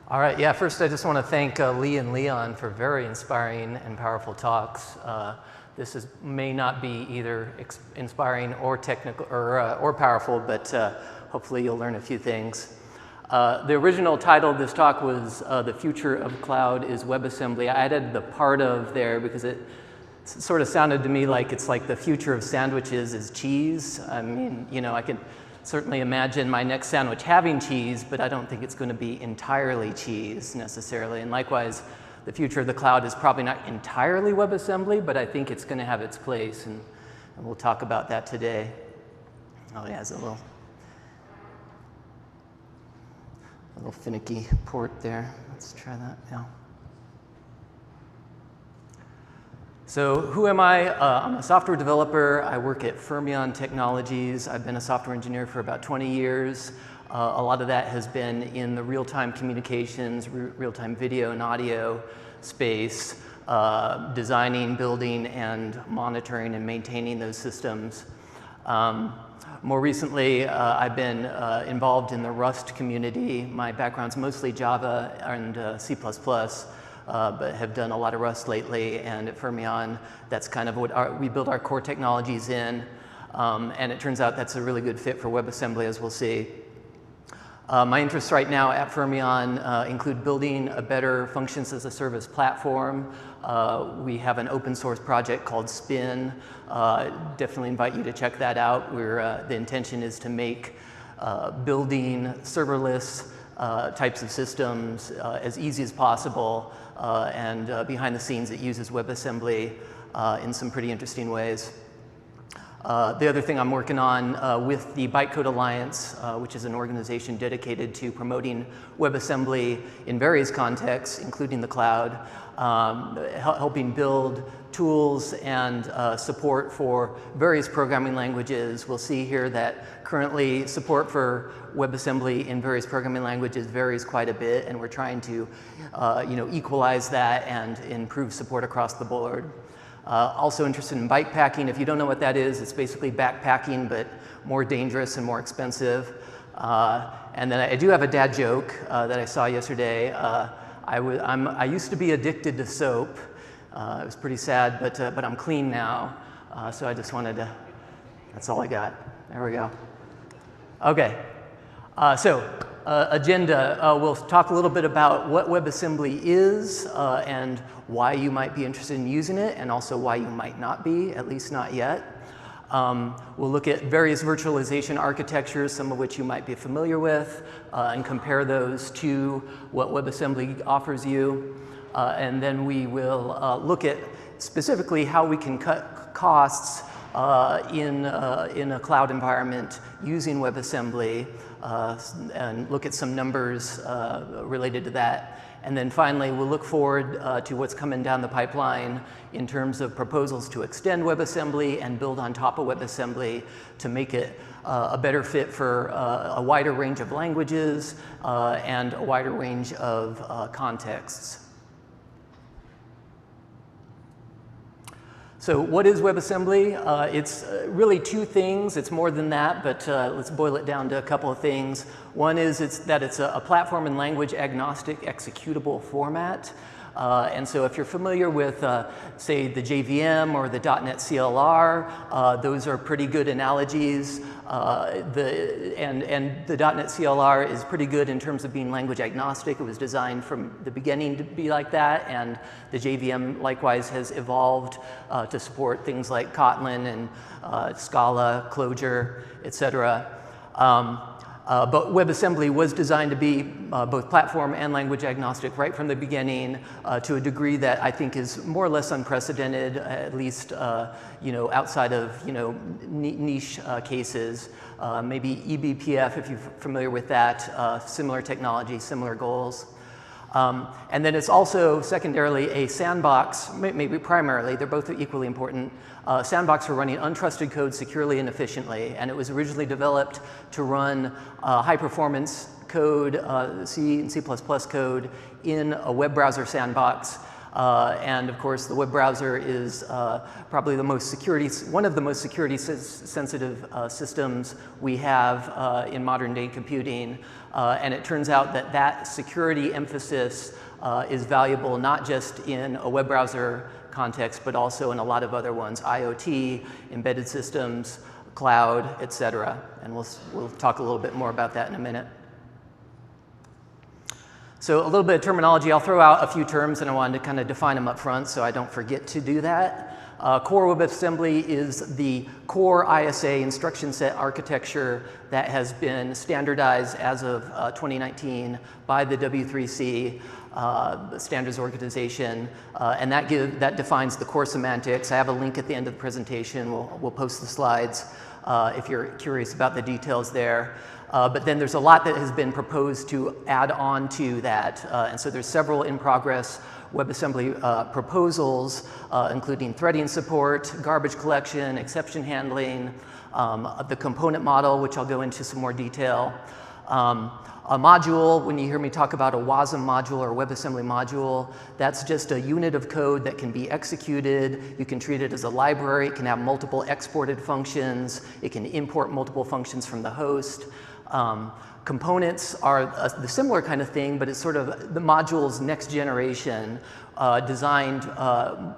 All right, yeah, first I just want to thank Lee and Leon for very inspiring and powerful talks. May not be either inspiring or technical or powerful, but hopefully you'll learn a few things. The original title of this talk was The Future of Cloud is WebAssembly. I added the part of there because it sort of sounded to me like it's like the future of sandwiches is cheese. I mean, you know, I could certainly imagine my next sandwich having cheese, but I don't think it's going to be entirely cheese necessarily. And likewise, the future of the cloud is probably not entirely WebAssembly, but I think it's going to have its place, and we'll talk about that today. Oh yeah, there's a little finicky port there. Let's try that now. So who am I? I'm a software developer. I work at Fermyon Technologies. I've been a software engineer for about 20 years. A lot of that has been in the real-time communications, real-time video and audio space, designing, building, and monitoring and maintaining those systems. More recently, I've been involved in the Rust community. My background's mostly Java and C++. But have done a lot of Rust lately, and at Fermyon, that's kind of what we build our core technologies in, and it turns out that's a really good fit for WebAssembly, as we'll see. My interests right now at Fermyon include building a better functions as a service platform. We have an open source project called Spin. Definitely invite you to check that out. The intention is to make building serverless types of systems as easy as possible, and behind the scenes it uses WebAssembly in some pretty interesting ways. The other thing I'm working on with the Bytecode Alliance, which is an organization dedicated to promoting WebAssembly in various contexts, including the cloud, helping build tools and support for various programming languages. We'll see here that currently support for WebAssembly in various programming languages varies quite a bit, and we're trying to equalize that and improve support across the board. Also interested in byte packing. If you don't know what that is, it's basically backpacking, but more dangerous and more expensive. And then I do have a dad joke that I saw yesterday. I used to be addicted to soap. It was pretty sad, but I'm clean now. So I just wanted to, that's all I got. There we go. Okay, agenda. We'll talk a little bit about what WebAssembly is and why you might be interested in using it, and also why you might not be, at least not yet. We'll look at various virtualization architectures, some of which you might be familiar with, and compare those to what WebAssembly offers you. And then we will look at specifically how we can cut costs in a cloud environment using WebAssembly, and look at some numbers related to that. And then finally, we'll look forward to what's coming down the pipeline in terms of proposals to extend WebAssembly and build on top of WebAssembly to make it a better fit for a wider range of languages and a wider range of contexts. So what is WebAssembly? It's really two things. It's more than that, but let's boil it down to a couple of things. One is that it's a platform and language agnostic executable format. And so if you're familiar with, say, the JVM or the .NET CLR, those are pretty good analogies. And the .NET CLR is pretty good in terms of being language agnostic. It was designed from the beginning to be like that, and the JVM likewise has evolved to support things like Kotlin and Scala, Clojure, etc. But WebAssembly was designed to be both platform and language agnostic right from the beginning to a degree that I think is more or less unprecedented, at least outside of niche cases. Maybe eBPF, if you're familiar with that, similar technology, similar goals. And then it's also secondarily a sandbox, maybe primarily, they're both equally important, sandbox for running untrusted code securely and efficiently. And it was originally developed to run high performance code, C and C++ code in a web browser sandbox. And of course, the web browser is probably one of the most security sensitive systems we have in modern day computing. And it turns out that that security emphasis is valuable not just in a web browser context, but also in a lot of other ones, IoT, embedded systems, cloud, et cetera. And we'll talk a little bit more about that in a minute. So a little bit of terminology. I'll throw out a few terms, and I wanted to kind of define them up front so I don't forget to do that. Core WebAssembly is the core ISA instruction set architecture that has been standardized as of 2019 by the W3C standards organization, and that defines the core semantics. I have a link at the end of the presentation. We'll post the slides if you're curious about the details there. But then there's a lot that has been proposed to add on to that. And so there's several in progress WebAssembly proposals, including threading support, garbage collection, exception handling, the component model, which I'll go into some more detail. A module, when you hear me talk about a WASM module or WebAssembly module, that's just a unit of code that can be executed. You can treat it as a library. It can have multiple exported functions. It can import multiple functions from the host. Components are the similar kind of thing, but it's sort of the module's next generation, designed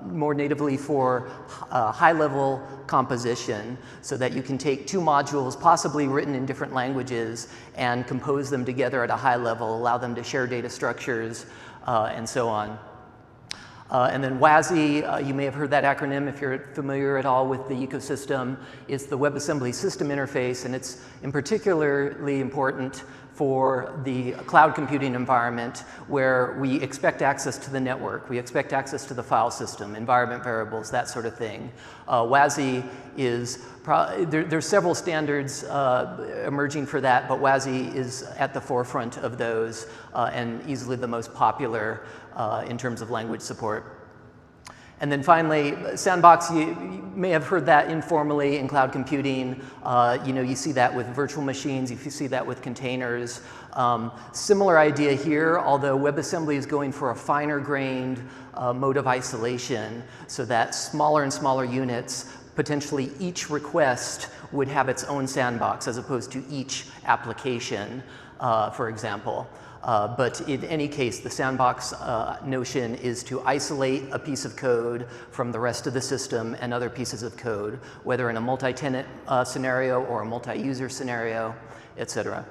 more natively for high-level composition, so that you can take two modules, possibly written in different languages, and compose them together at a high level, allow them to share data structures, and so on. And then WASI, you may have heard that acronym if you're familiar at all with the ecosystem. It's the WebAssembly system interface, and it's in particularly important for the cloud computing environment where we expect access to the network, we expect access to the file system, environment variables, that sort of thing. WASI is, there's several standards emerging for that, but WASI is at the forefront of those and easily the most popular in terms of language support. And then finally, sandbox, you may have heard that informally in cloud computing. You see that with virtual machines, you see that with containers. Similar idea here, although WebAssembly is going for a finer grained mode of isolation, so that smaller and smaller units, potentially each request would have its own sandbox as opposed to each application, for example. But in any case, the sandbox notion is to isolate a piece of code from the rest of the system and other pieces of code, whether in a multi-tenant scenario or a multi-user scenario, et cetera.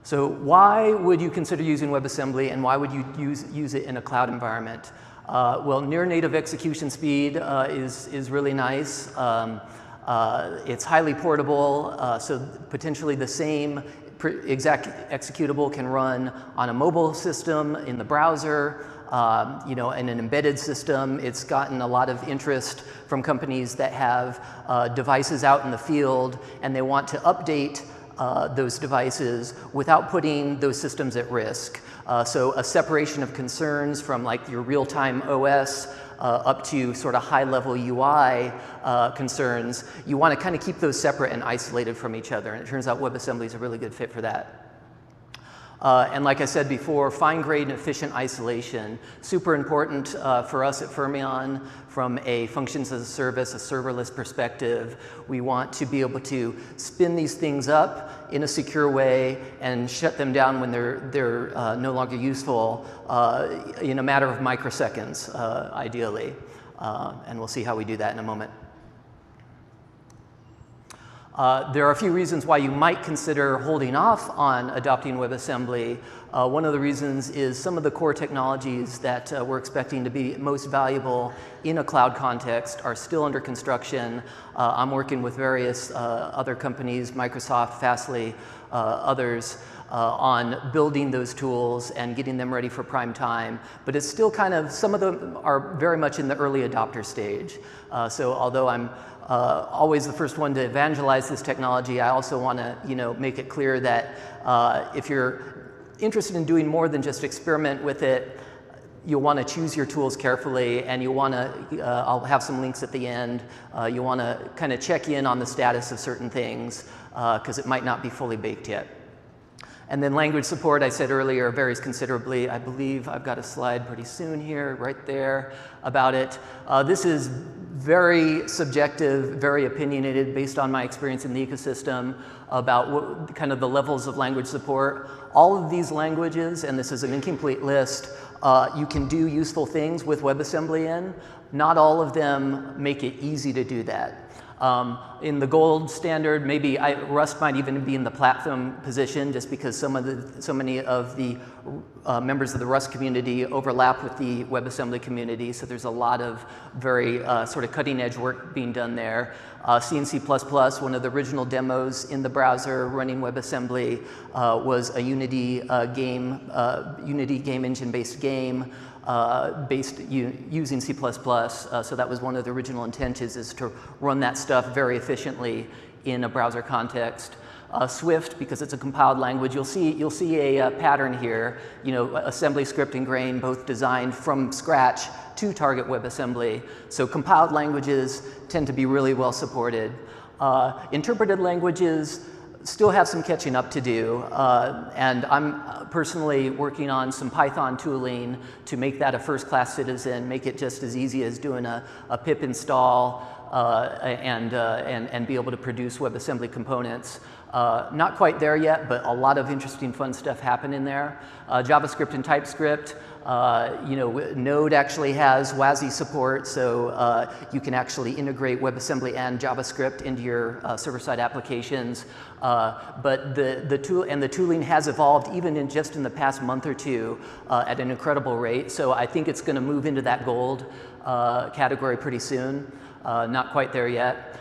So why would you consider using WebAssembly, and why would you use it in a cloud environment? Well, near native execution speed is really nice. It's highly portable, so potentially the same exact executable can run on a mobile system, in the browser, in an embedded system. It's gotten a lot of interest from companies that have devices out in the field, and they want to update those devices without putting those systems at risk. So a separation of concerns from like your real-time OS up to sort of high-level UI concerns. You want to kind of keep those separate and isolated from each other, and it turns out WebAssembly is a really good fit for that. And like I said before, fine-grained and efficient isolation, super important for us at Fermyon from a functions as a service, a serverless perspective. We want to be able to spin these things up in a secure way and shut them down when they're no longer useful in a matter of microseconds, ideally. And we'll see how we do that in a moment. There are a few reasons why you might consider holding off on adopting WebAssembly. One of the reasons is some of the core technologies that we're expecting to be most valuable in a cloud context are still under construction. I'm working with various other companies, Microsoft, Fastly, others, on building those tools and getting them ready for prime time. But it's still kind of, some of them are very much in the early adopter stage. So although I'm always the first one to evangelize this technology, I also want to make it clear that if you're interested in doing more than just experiment with it, you'll want to choose your tools carefully, and you'll want to, I'll have some links at the end, you'll want to kind of check in on the status of certain things because it might not be fully baked yet. And then language support, I said earlier, varies considerably. I believe I've got a slide pretty soon here, right there, about it. This is very subjective, very opinionated, based on my experience in the ecosystem about what, kind of the levels of language support. All of these languages, and this is an incomplete list, you can do useful things with WebAssembly in. Not all of them make it easy to do that. In the gold standard, maybe Rust might even be in the platinum position, just because so many of the members of the Rust community overlap with the WebAssembly community. So there's a lot of very sort of cutting edge work being done there. C and C++, one of the original demos in the browser running WebAssembly, was a Unity game engine based game. Using C++, so that was one of the original intentions, is to run that stuff very efficiently in a browser context. Swift, because it's a compiled language, you'll see a pattern here. Assembly script and grain, both designed from scratch to target WebAssembly. So compiled languages tend to be really well supported. Interpreted languages still have some catching up to do, and I'm personally working on some Python tooling to make that a first-class citizen, make it just as easy as doing a pip install and be able to produce WebAssembly components. Not quite there yet, but a lot of interesting, fun stuff happening there. JavaScript and TypeScript. Node actually has WASI support, so you can actually integrate WebAssembly and JavaScript into your server-side applications. But the tooling has evolved even in just in the past month or two at an incredible rate. So I think it's going to move into that gold category pretty soon. Not quite there yet.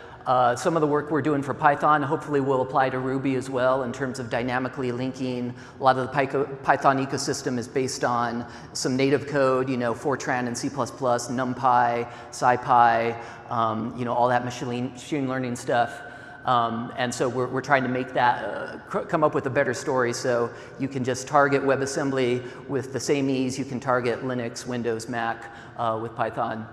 Some of the work we're doing for Python hopefully will apply to Ruby as well in terms of dynamically linking. A lot of the Python ecosystem is based on some native code, Fortran and C++, NumPy, SciPy, all that machine learning stuff. And so we're trying to make that, come up with a better story so you can just target WebAssembly with the same ease you can target Linux, Windows, Mac with Python.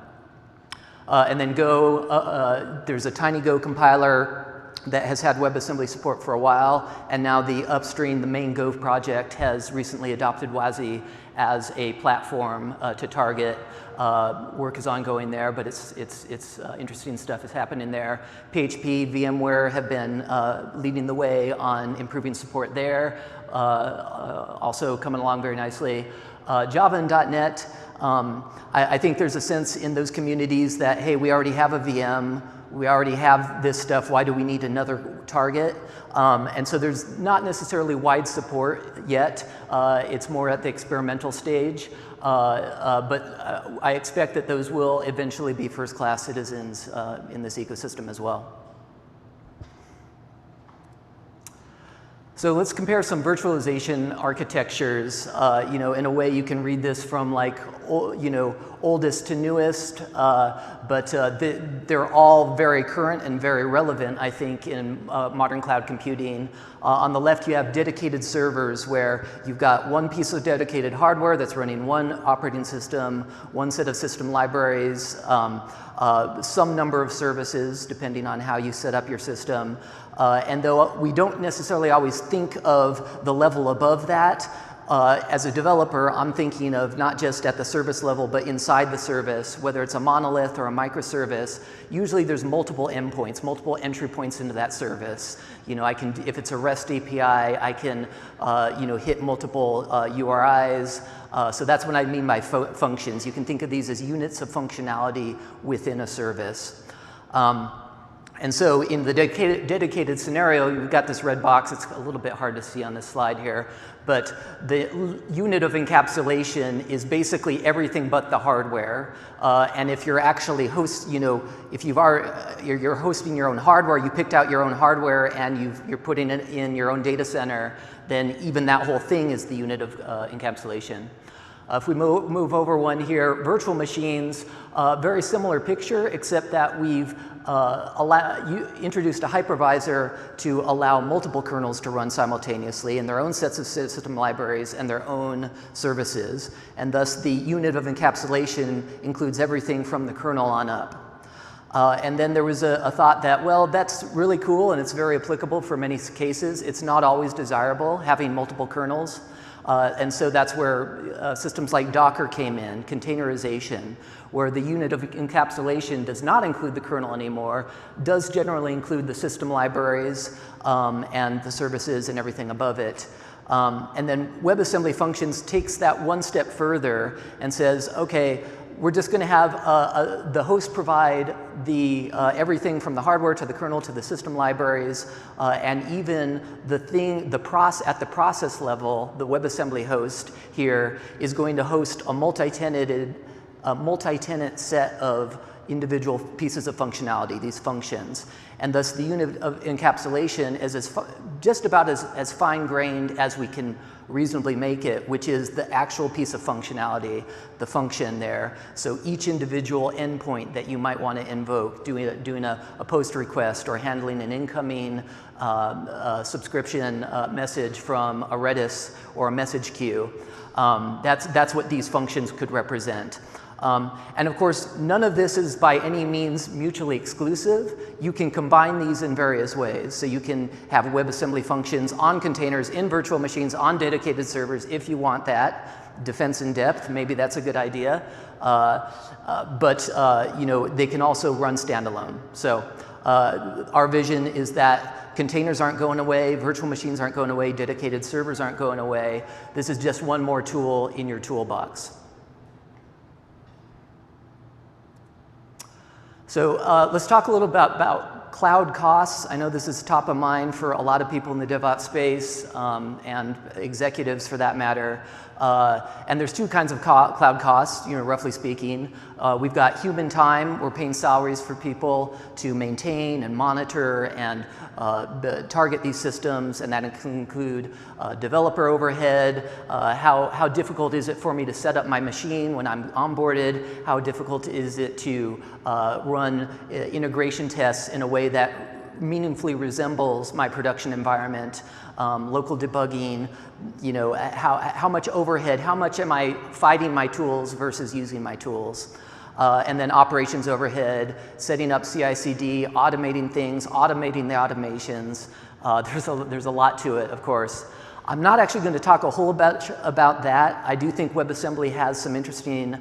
And then Go, there's a tiny Go compiler that has had WebAssembly support for a while, and now the upstream, the main Go project, has recently adopted WASI as a platform to target. Work is ongoing there, but it's interesting stuff is happening there. PHP, VMware have been leading the way on improving support there, also coming along very nicely. Java and .NET, I think there's a sense in those communities that, hey, we already have a VM, we already have this stuff, why do we need another target? And so there's not necessarily wide support yet. It's more at the experimental stage. But I expect that those will eventually be first-class citizens in this ecosystem as well. So let's compare some virtualization architectures. In a way you can read this from oldest to newest, but they're all very current and very relevant, I think, in modern cloud computing. On the left you have dedicated servers where you've got one piece of dedicated hardware that's running one operating system, one set of system libraries, some number of services depending on how you set up your system. And though we don't necessarily always think of the level above that, as a developer, I'm thinking of not just at the service level, but inside the service, whether it's a monolith or a microservice. Usually there's multiple endpoints, multiple entry points into that service. If it's a REST API, I can, hit multiple URIs. So that's what I mean by functions. You can think of these as units of functionality within a service. And so in the dedicated scenario, you've got this red box. It's a little bit hard to see on this slide here, but the unit of encapsulation is basically everything but the hardware. And if you're actually if you're hosting your own hardware, you picked out your own hardware and you're putting it in your own data center, then even that whole thing is the unit of encapsulation. If we move over one here, virtual machines, very similar picture, except that we've introduced a hypervisor to allow multiple kernels to run simultaneously in their own sets of system libraries and their own services. And thus the unit of encapsulation includes everything from the kernel on up. And then there was a thought that, well, that's really cool and it's very applicable for many cases. It's not always desirable, having multiple kernels. And so that's where systems like Docker came in, containerization, where the unit of encapsulation does not include the kernel anymore, does generally include the system libraries and the services and everything above it. And then WebAssembly Functions takes that one step further and says, okay, we're just going to have the host provide the everything from the hardware to the kernel to the system libraries, and even at the process level, the WebAssembly host here is going to host a multi-tenant set of individual pieces of functionality, these functions. And thus the unit of encapsulation is just about as fine-grained as we can reasonably make it, which is the actual piece of functionality, the function there. So each individual endpoint that you might want to invoke, doing a post request or handling an incoming subscription message from a Redis or a message queue, that's what these functions could represent. And of course, none of this is by any means mutually exclusive. You can combine these in various ways. So you can have WebAssembly functions on containers, in virtual machines, on dedicated servers if you want that. Defense in depth, maybe that's a good idea. But you know, they can also run standalone. So our vision is that containers aren't going away, virtual machines aren't going away, dedicated servers aren't going away. This is just one more tool in your toolbox. So let's talk a little about cloud costs. I know this is top of mind for a lot of people in the DevOps space and executives for that matter. And there's two kinds of cloud costs, you know, roughly speaking. We've got human time. We're paying salaries for people to maintain and monitor and target these systems, and that can include developer overhead. How difficult is it for me to set up my machine when I'm onboarded? How difficult is it to run integration tests in a way that meaningfully resembles my production environment? Local debugging, you know, how much overhead, how much am I fighting my tools versus using my tools? And then operations overhead, setting up CI/CD, automating things, automating the automations. There's a lot to it, of course. I'm not actually going to talk a whole about that. I do think WebAssembly has some interesting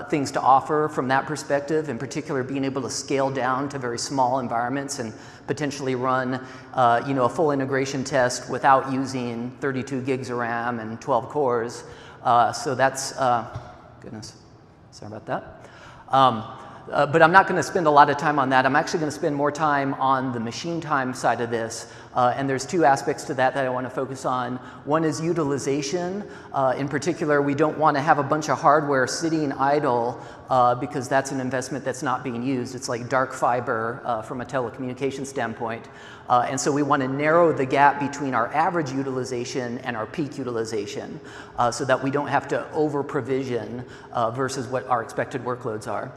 things to offer from that perspective, in particular being able to scale down to very small environments and potentially run you know, a full integration test without using 32 gigs of RAM and 12 cores. So that's, goodness, sorry about that. But I'm not going to spend a lot of time on that. I'm actually going to spend more time on the machine time side of this. And there's two aspects to that I want to focus on. One is utilization. In particular, we don't want to have a bunch of hardware sitting idle because that's an investment that's not being used. It's like dark fiber from a telecommunications standpoint. And so we want to narrow the gap between our average utilization and our peak utilization so that we don't have to over-provision versus what our expected workloads are.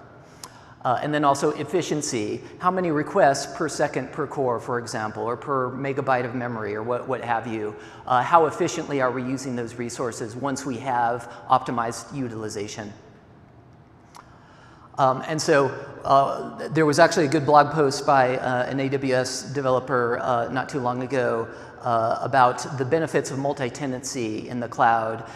And then also efficiency. How many requests per second per core, for example, or per megabyte of memory, or what have you? How efficiently are we using those resources once we have optimized utilization? And so there was actually a good blog post by an AWS developer not too long ago about the benefits of multi-tenancy in the cloud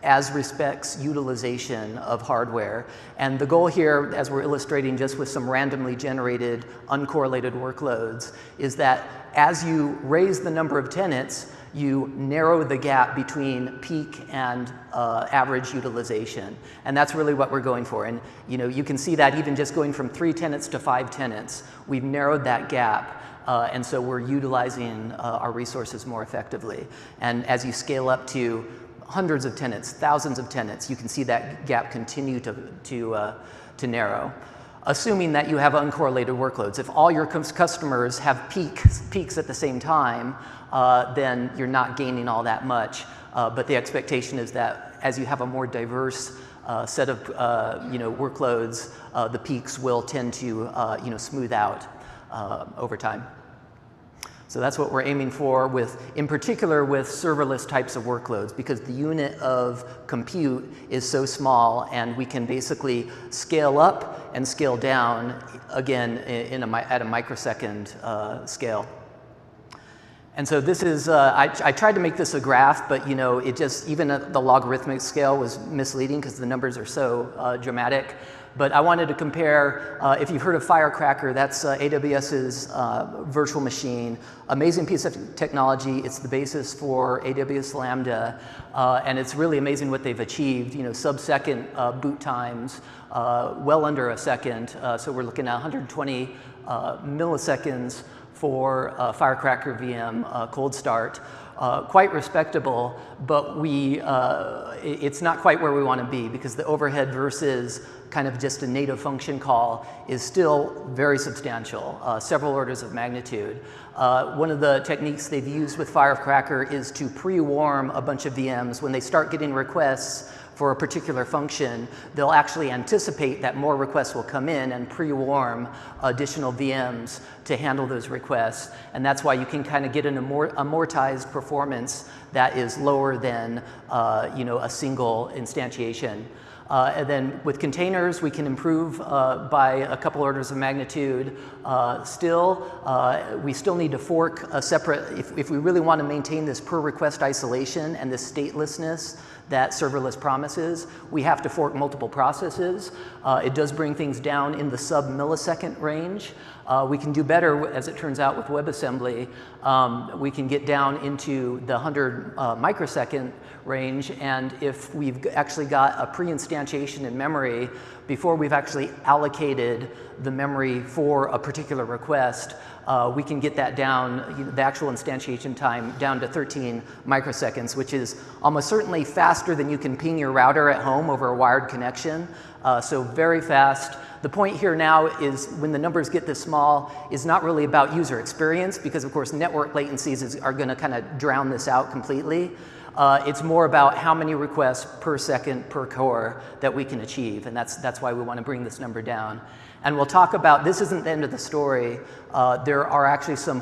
as respects utilization of hardware. And the goal here, as we're illustrating just with some randomly generated uncorrelated workloads, is that as you raise the number of tenants, you narrow the gap between peak and average utilization. And that's really what we're going for. And you know, you can see that even just going from 3 tenants to 5 tenants, we've narrowed that gap. And so we're utilizing our resources more effectively. And as you scale up to hundreds of tenants, thousands of tenants, you can see that gap continue to narrow. Assuming that you have uncorrelated workloads. If all your customers have peaks at the same time, then you're not gaining all that much. But the expectation is that as you have a more diverse set of you know, workloads, the peaks will tend to you know, smooth out over time. So that's what we're aiming for in particular with serverless types of workloads, because the unit of compute is so small and we can basically scale up and scale down, again, at a microsecond scale. And so this is, I tried to make this a graph, but it just, even at the logarithmic scale was misleading because the numbers are so dramatic. But I wanted to compare, if you've heard of Firecracker, that's AWS's virtual machine. Amazing piece of technology. It's the basis for AWS Lambda. And it's really amazing what they've achieved. Sub-second boot times, well under a second. So we're looking at 120 milliseconds for Firecracker VM cold start. Quite respectable, but it's not quite where we want to be, because the overhead versus kind of just a native function call is still very substantial, several orders of magnitude. One of the techniques they've used with Firecracker is to pre-warm a bunch of VMs. When they start getting requests for a particular function, they'll actually anticipate that more requests will come in and pre-warm additional VMs to handle those requests. And that's why you can kind of get an amortized performance that is lower than a single instantiation. And then with containers, we can improve by a couple orders of magnitude. We still need to fork a separate, if we really want to maintain this per request isolation and this statelessness that serverless promises, we have to fork multiple processes. It does bring things down in the sub-millisecond range. We can do better, as it turns out, with WebAssembly. We can get down into the 100 microsecond range, and if we've actually got a pre-instantiation in memory before we've actually allocated the memory for a particular request, we can get that down, the actual instantiation time, down to 13 microseconds, which is almost certainly faster than you can ping your router at home over a wired connection. So very fast. The point here now is, when the numbers get this small, is not really about user experience, because of course network latencies are going to kind of drown this out completely. It's more about how many requests per second per core that we can achieve, and that's why we want to bring this number down. And we'll talk about, this isn't the end of the story. There are actually some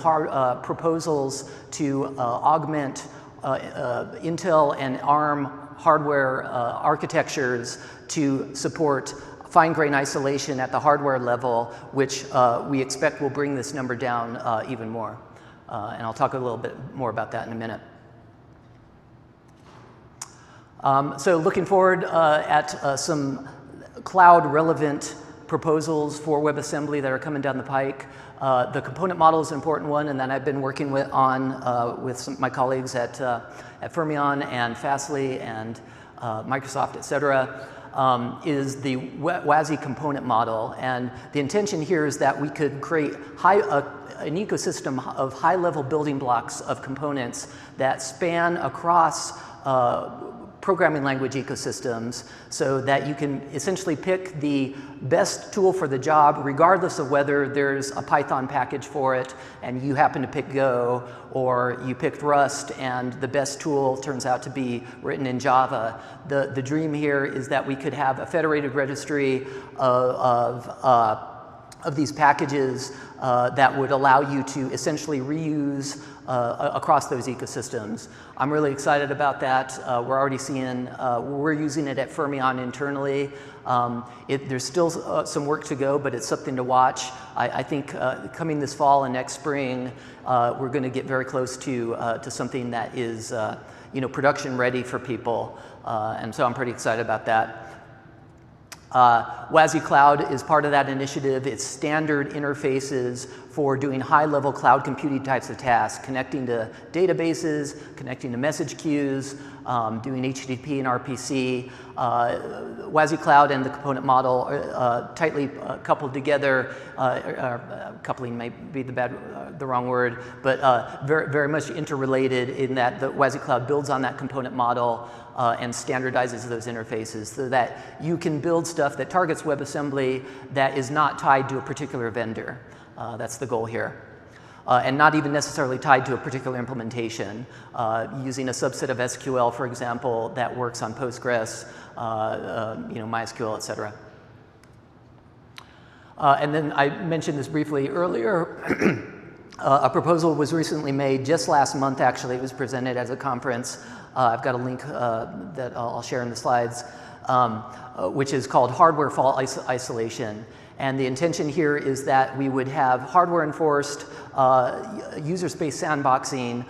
proposals to augment Intel and ARM hardware architectures to support fine-grained isolation at the hardware level, which we expect will bring this number down even more. And I'll talk a little bit more about that in a minute. So looking forward at some cloud-relevant proposals for WebAssembly that are coming down the pike. The component model is an important one, and then I've been working with my colleagues at Fermyon and Fastly and Microsoft, et cetera, is the WASI component model. And the intention here is that we could create an ecosystem of high-level building blocks of components that span across programming language ecosystems, so that you can essentially pick the best tool for the job, regardless of whether there's a Python package for it and you happen to pick Go, or you picked Rust and the best tool turns out to be written in Java. The dream here is that we could have a federated registry of these packages that would allow you to essentially reuse across those ecosystems. I'm really excited about that. We're already seeing, we're using it at Fermyon internally. There's still some work to go, but it's something to watch. I think coming this fall and next spring, we're going to get very close to something that is production ready for people. And so I'm pretty excited about that. WASI Cloud is part of that initiative. It's standard interfaces for doing high-level cloud computing types of tasks, connecting to databases, connecting to message queues, doing HTTP and RPC. WASI Cloud and the component model are tightly coupled together. Coupling may be the wrong word, but very, very much interrelated in that the WASI Cloud builds on that component model and standardizes those interfaces so that you can build stuff that targets WebAssembly that is not tied to a particular vendor. That's the goal here. And not even necessarily tied to a particular implementation, using a subset of SQL, for example, that works on Postgres, MySQL, et cetera. And then I mentioned this briefly earlier. A proposal was recently made just last month, actually. It was presented as a conference. I've got a link that I'll share in the slides, which is called hardware fault isolation. And the intention here is that we would have hardware-enforced user space sandboxing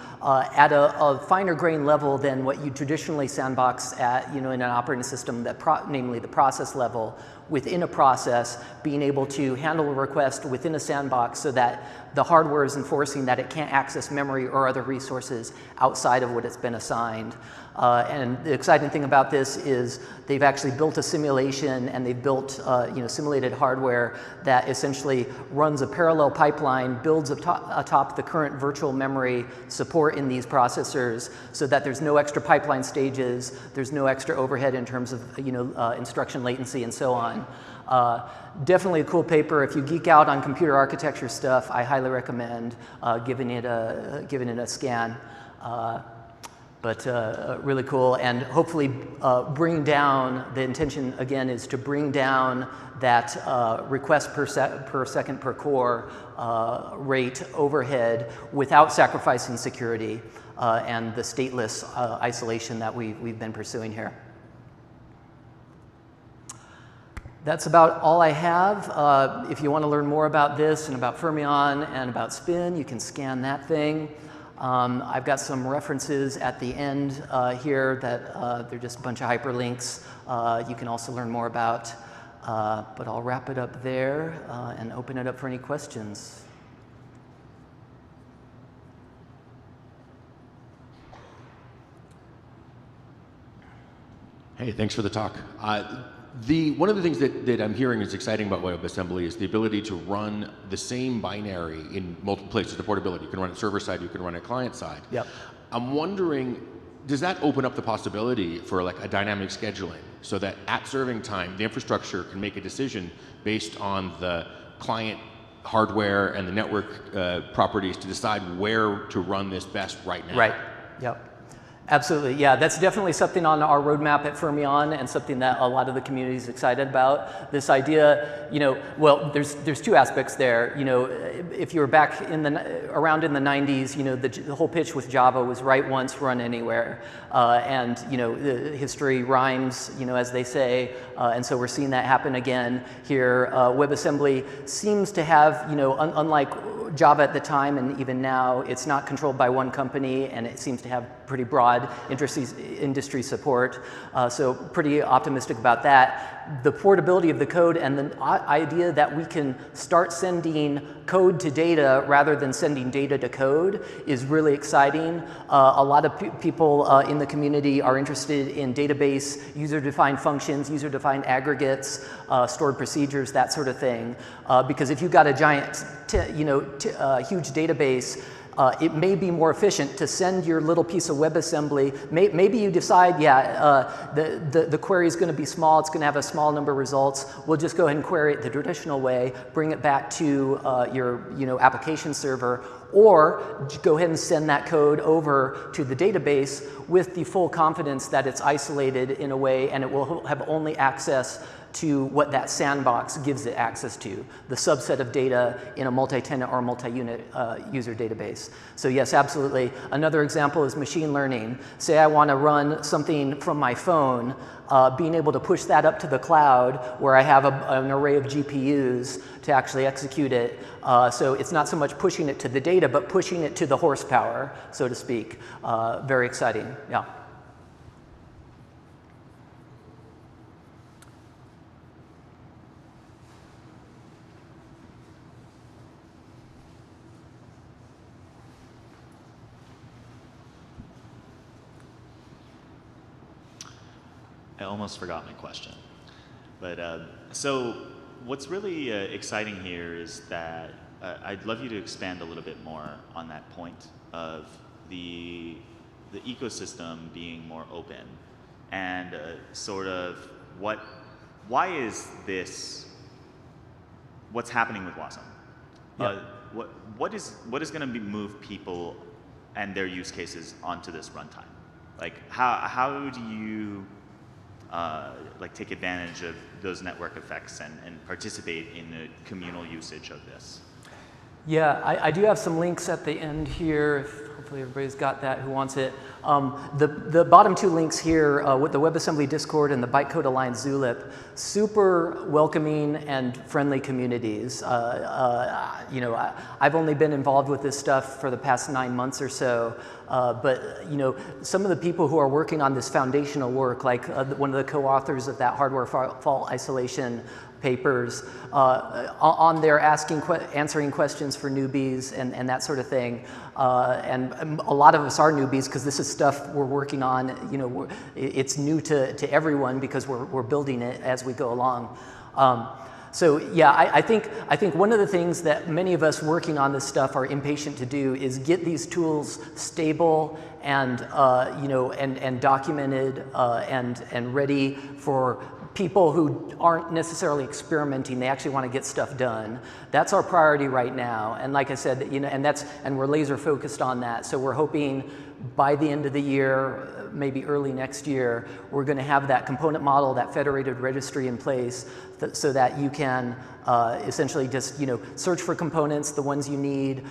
at a finer grain level than what you traditionally sandbox at, in an operating system, that namely the process level, within a process, being able to handle a request within a sandbox so that the hardware is enforcing that it can't access memory or other resources outside of what it's been assigned. And the exciting thing about this is they've actually built a simulation, and they've built simulated hardware that essentially runs a parallel pipeline, builds atop the current virtual memory support in these processors, so that there's no extra pipeline stages, there's no extra overhead in terms of instruction latency and so on. Definitely a cool paper. If you geek out on computer architecture stuff, I highly recommend giving it a scan. But really cool, and hopefully bring down, the intention again is to bring down that request per second per core rate overhead without sacrificing security and the stateless isolation that we've been pursuing here. That's about all I have. If you want to learn more about this and about Fermyon and about Spin, you can scan that thing. I've got some references at the end here that they're just a bunch of hyperlinks you can also learn more about. But I'll wrap it up there and open it up for any questions. Hey, thanks for the talk. One of the things that I'm hearing is exciting about WebAssembly is the ability to run the same binary in multiple places, the portability. You can run it server side, you can run it client side. Yep. I'm wondering, does that open up the possibility for like a dynamic scheduling so that at serving time, the infrastructure can make a decision based on the client hardware and the network properties to decide where to run this best right now? Right, yep. Absolutely, yeah, that's definitely something on our roadmap at Fermyon and something that a lot of the community is excited about. This idea, well, there's two aspects there. If you were back around in the 90s, the whole pitch with Java was write once, run anywhere. And, the history rhymes, as they say, and so we're seeing that happen again here. WebAssembly seems to have, unlike Java at the time and even now, it's not controlled by one company, and it seems to have pretty broad industry support. So pretty optimistic about that. The portability of the code and the idea that we can start sending code to data rather than sending data to code is really exciting. A lot of people in the community are interested in database, user-defined functions, user-defined aggregates, stored procedures, that sort of thing. Because if you've got a giant, huge database, it may be more efficient to send your little piece of WebAssembly. Maybe you decide, the query is going to be small, it's going to have a small number of results. We'll just go ahead and query it the traditional way, bring it back to your application server, or go ahead and send that code over to the database with the full confidence that it's isolated in a way and it will have only access to what that sandbox gives it access to, the subset of data in a multi-tenant or multi-unit user database. So yes, absolutely. Another example is machine learning. Say I want to run something from my phone, being able to push that up to the cloud where I have an array of GPUs to actually execute it. So it's not so much pushing it to the data, but pushing it to the horsepower, so to speak. Very exciting, yeah. I almost forgot my question. But so what's really exciting here is that I'd love you to expand a little bit more on that point of the ecosystem being more open and sort of why is this, what's happening with Wasm? Yeah. What is going to move people and their use cases onto this runtime? Like how do you take advantage of those network effects and participate in the communal usage of this? Yeah, I do have some links at the end here. Hopefully everybody's got that who wants it. The bottom two links here with the WebAssembly Discord and the Bytecode Alliance Zulip, super welcoming and friendly communities. You know, I've only been involved with this stuff for the past 9 months or so, but you know, some of the people who are working on this foundational work, like one of the co-authors of that hardware fault isolation papers, on there answering questions for newbies and that sort of thing. And a lot of us are newbies because this is stuff we're working on. You know, it's new to everyone because we're building it as we go along. So yeah, I think one of the things that many of us working on this stuff are impatient to do is get these tools stable and you know, and documented and ready for people who aren't necessarily experimenting. They actually want to get stuff done. That's our priority right now. And like I said, you know, and we're laser focused on that. So we're hoping by the end of the year, maybe early next year, we're going to have that component model, that federated registry in place, so that you can essentially just, you know, search for components, the ones you need.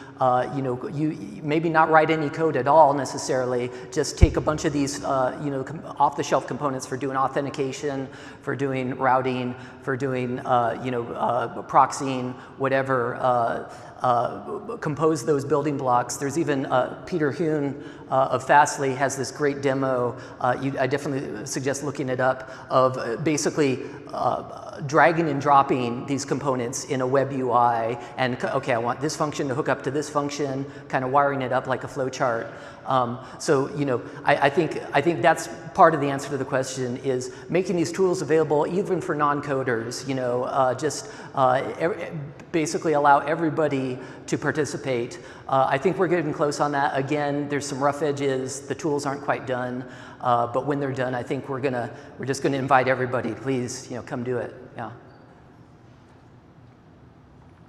You know, you maybe not write any code at all necessarily. Just take a bunch of these, you know, off-the-shelf components for doing authentication, for doing routing, for doing, you know, proxying, whatever. Compose those building blocks. There's even Peter Hoon of Fastly has this great demo. I definitely suggest looking it up, of basically dragging and dropping these components in a web UI, and okay, I want this function to hook up to this function, kind of wiring it up like a flow chart. So you know, I think that's part of the answer to the question, is making these tools available even for non-coders. You know, just basically allow everybody to participate. I think we're getting close on that. Again, there's some rough edges. The tools aren't quite done, but when they're done, I think we're just gonna invite everybody. Please, you know, come do it. Yeah.